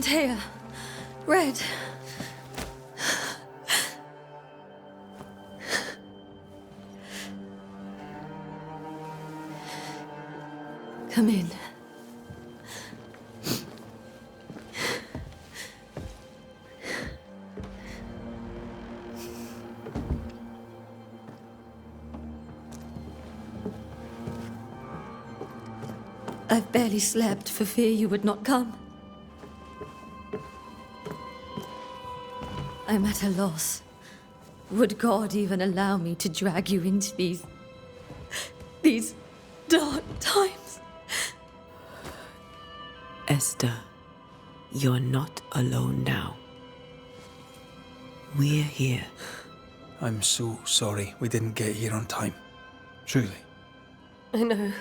Antea. Red. Come in. I've barely slept for fear you would not come. I'm at a loss. Would God even allow me to drag you into these dark times? Esther, you're not alone now. We're here. I'm so sorry we didn't get here on time. Truly. I know.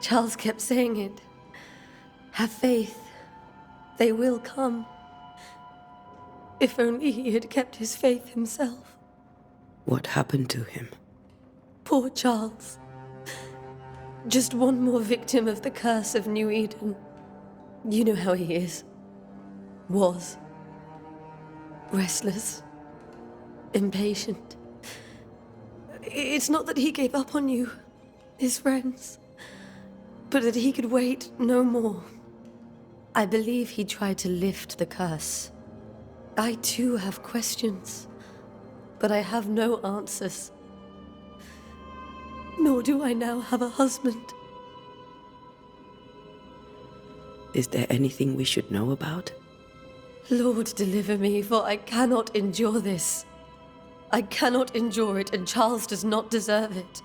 Charles kept saying it. Have faith. They will come. If only he had kept his faith himself. What happened to him? Poor Charles. Just one more victim of the curse of New Eden. You know how he is. Was. Restless. Impatient. It's not that he gave up on you, his friends, but that he could wait no more. I believe he tried to lift the curse. I too have questions, but I have no answers. Nor do I now have a husband. Is there anything we should know about? Lord, deliver me, for I cannot endure this. I cannot endure it, and Charles does not deserve it.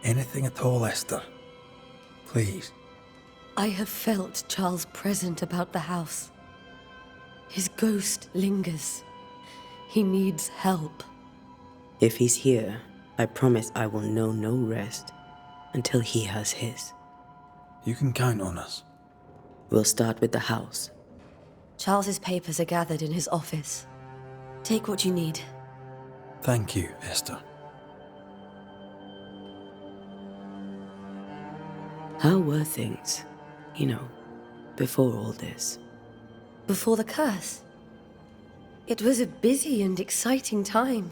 Anything at all, Esther. Please. I have felt Charles present about the house. His ghost lingers. He needs help. If he's here, I promise I will know no rest until he has his. You can count on us. We'll start with the house. Charles's papers are gathered in his office. Take what you need. Thank you, Esther. How were things, before all this? Before the curse? It was a busy and exciting time.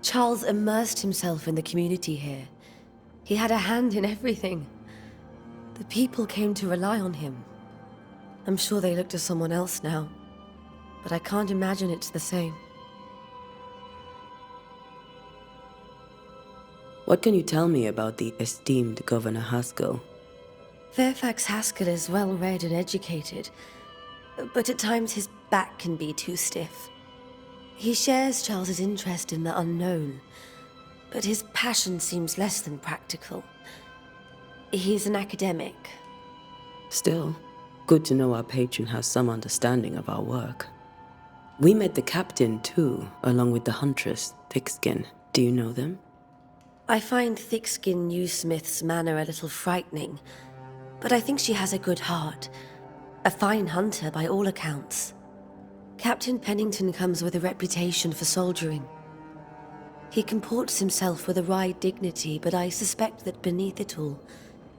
Charles immersed himself in the community here. He had a hand in everything. The people came to rely on him. I'm sure they look to someone else now, but I can't imagine it's the same. What can you tell me about the esteemed Governor Haskell? Fairfax Haskell is well-read and educated, but at times his back can be too stiff. He shares Charles's interest in the unknown, but his passion seems less than practical. He's an academic. Still, good to know our patron has some understanding of our work. We met the captain, too, along with the huntress, Thickskin. Do you know them? I find Thickskin Newsmith's manner a little frightening, but I think she has a good heart. A fine hunter by all accounts. Captain Pennington comes with a reputation for soldiering. He comports himself with a wry dignity, but I suspect that beneath it all,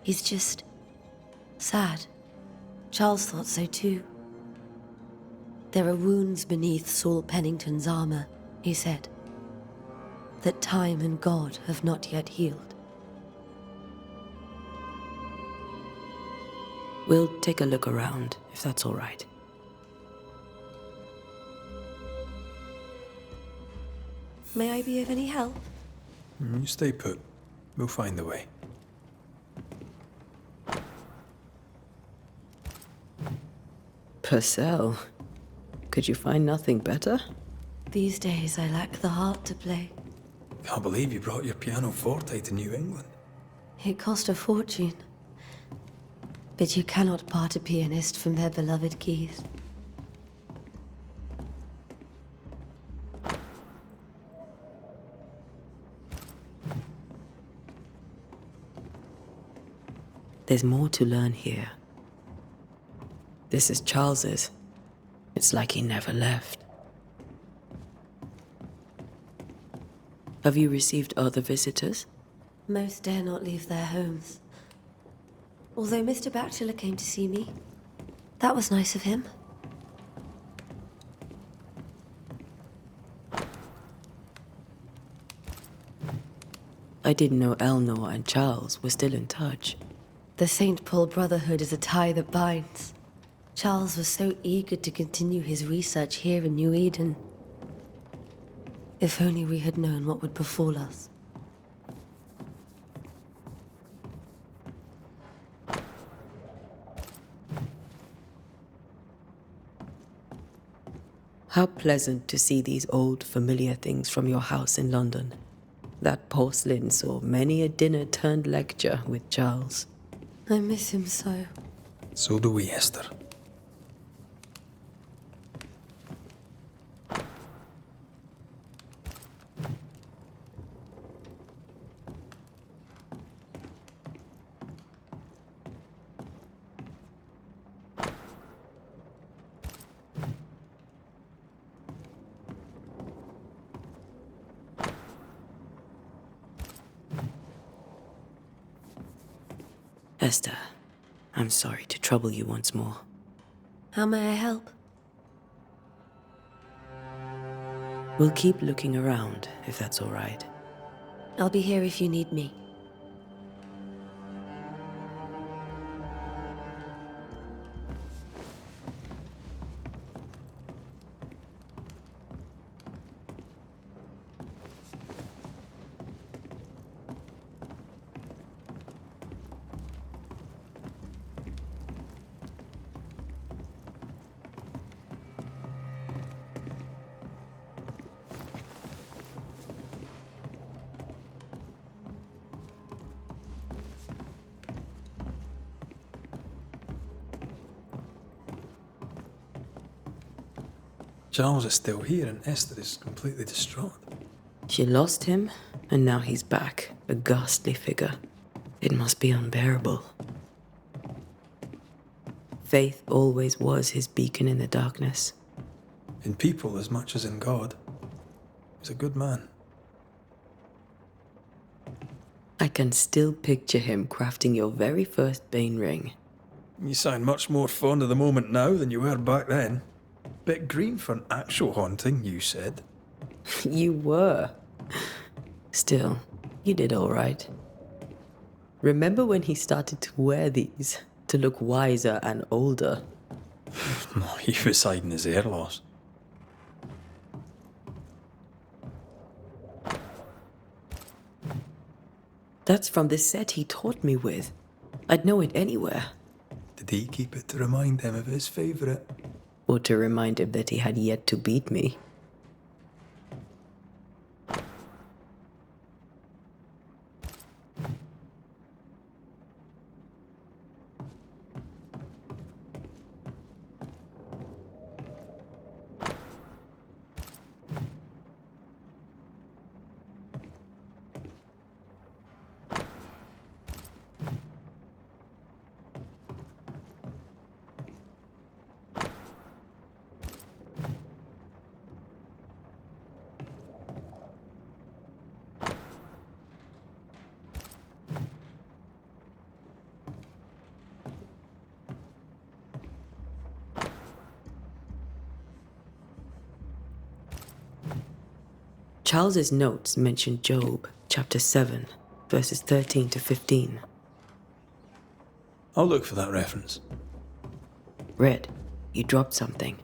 he's just sad. Charles thought so too. There are wounds beneath Saul Pennington's armor, he said, that time and God have not yet healed. We'll take a look around, if that's all right. May I be of any help? You stay put. We'll find a way. Purcell, could you find nothing better? These days I lack the heart to play. Can't believe you brought your pianoforte to New England. It cost a fortune. But you cannot part a pianist from their beloved keys. There's more to learn here. This is Charles's. It's like he never left. Have you received other visitors? Most dare not leave their homes. Although Mr. Bachelor came to see me. That was nice of him. I didn't know Eleanor and Charles were still in touch. The St. Paul Brotherhood is a tie that binds. Charles was so eager to continue his research here in New Eden. If only we had known what would befall us. How pleasant to see these old, familiar things from your house in London. That porcelain saw many a dinner-turned-lecture with Charles. I miss him so. So do we, Esther. Esther, I'm sorry to trouble you once more. How may I help? We'll keep looking around, if that's all right. I'll be here if you need me. Charles is still here and Esther is completely distraught. She lost him, and now he's back, a ghastly figure. It must be unbearable. Faith always was his beacon in the darkness. In people as much as in God. He's a good man. I can still picture him crafting your very first Bane ring. You sound much more fond of the moment now than you were back then. Bit green for an actual haunting, you said. You were. Still, you did all right. Remember when he started to wear these to look wiser and older? He was hiding his hair loss. That's from the set he taught me with. I'd know it anywhere. Did he keep it to remind him of his favourite? Or to remind him that he had yet to beat me. Charles's notes mention Job, chapter 7, verses 13 to 15. I'll look for that reference. Red, you dropped something.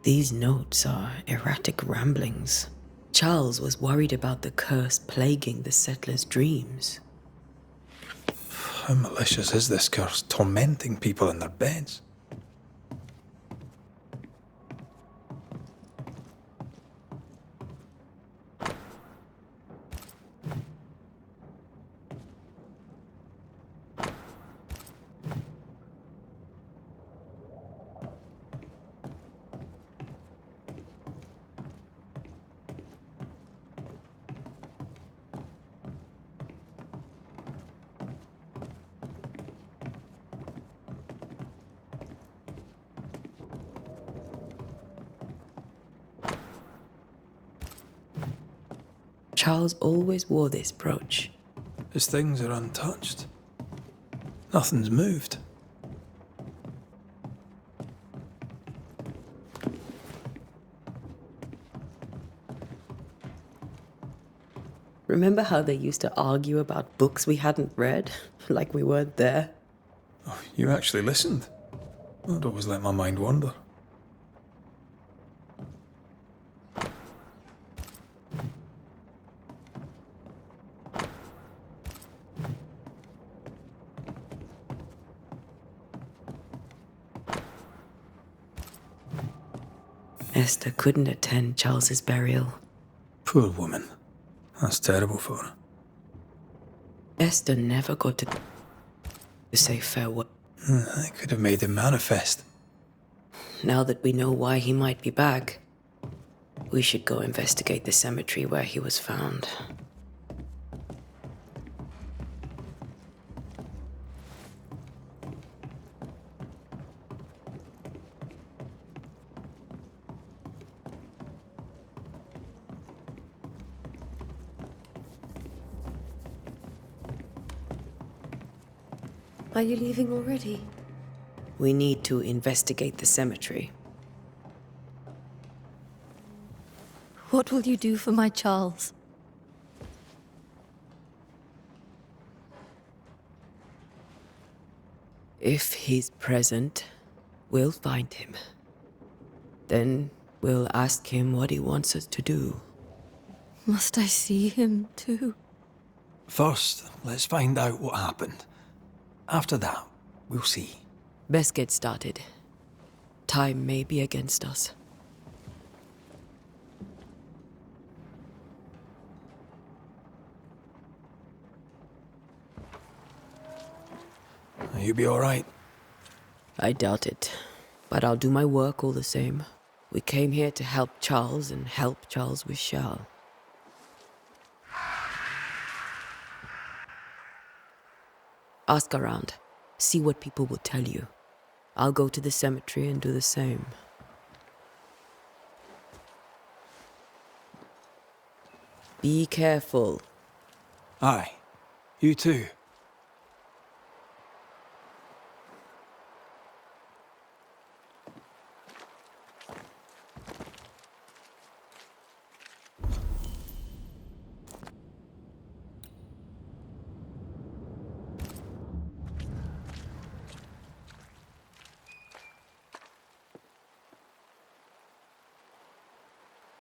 These notes are erratic ramblings. Charles was worried about the curse plaguing the settlers' dreams. How malicious is this curse, tormenting people in their beds? Charles always wore this brooch. His things are untouched. Nothing's moved. Remember how they used to argue about books we hadn't read? Like we weren't there? Oh, you actually listened. I'd always let my mind wander. Esther couldn't attend Charles's burial. Poor woman. That's terrible for her. Esther never got to say farewell. I could have made him manifest. Now that we know why he might be back, we should go investigate the cemetery where he was found. Are you leaving already? We need to investigate the cemetery. What will you do for my Charles? If he's present, we'll find him. Then we'll ask him what he wants us to do. Must I see him too? First, let's find out what happened. After that, we'll see. Best get started. Time may be against us. You be all right? I doubt it, but I'll do my work all the same. We came here to help Charles, and help Charles we shall. Ask around. See what people will tell you. I'll go to the cemetery and do the same. Be careful. Aye. You too.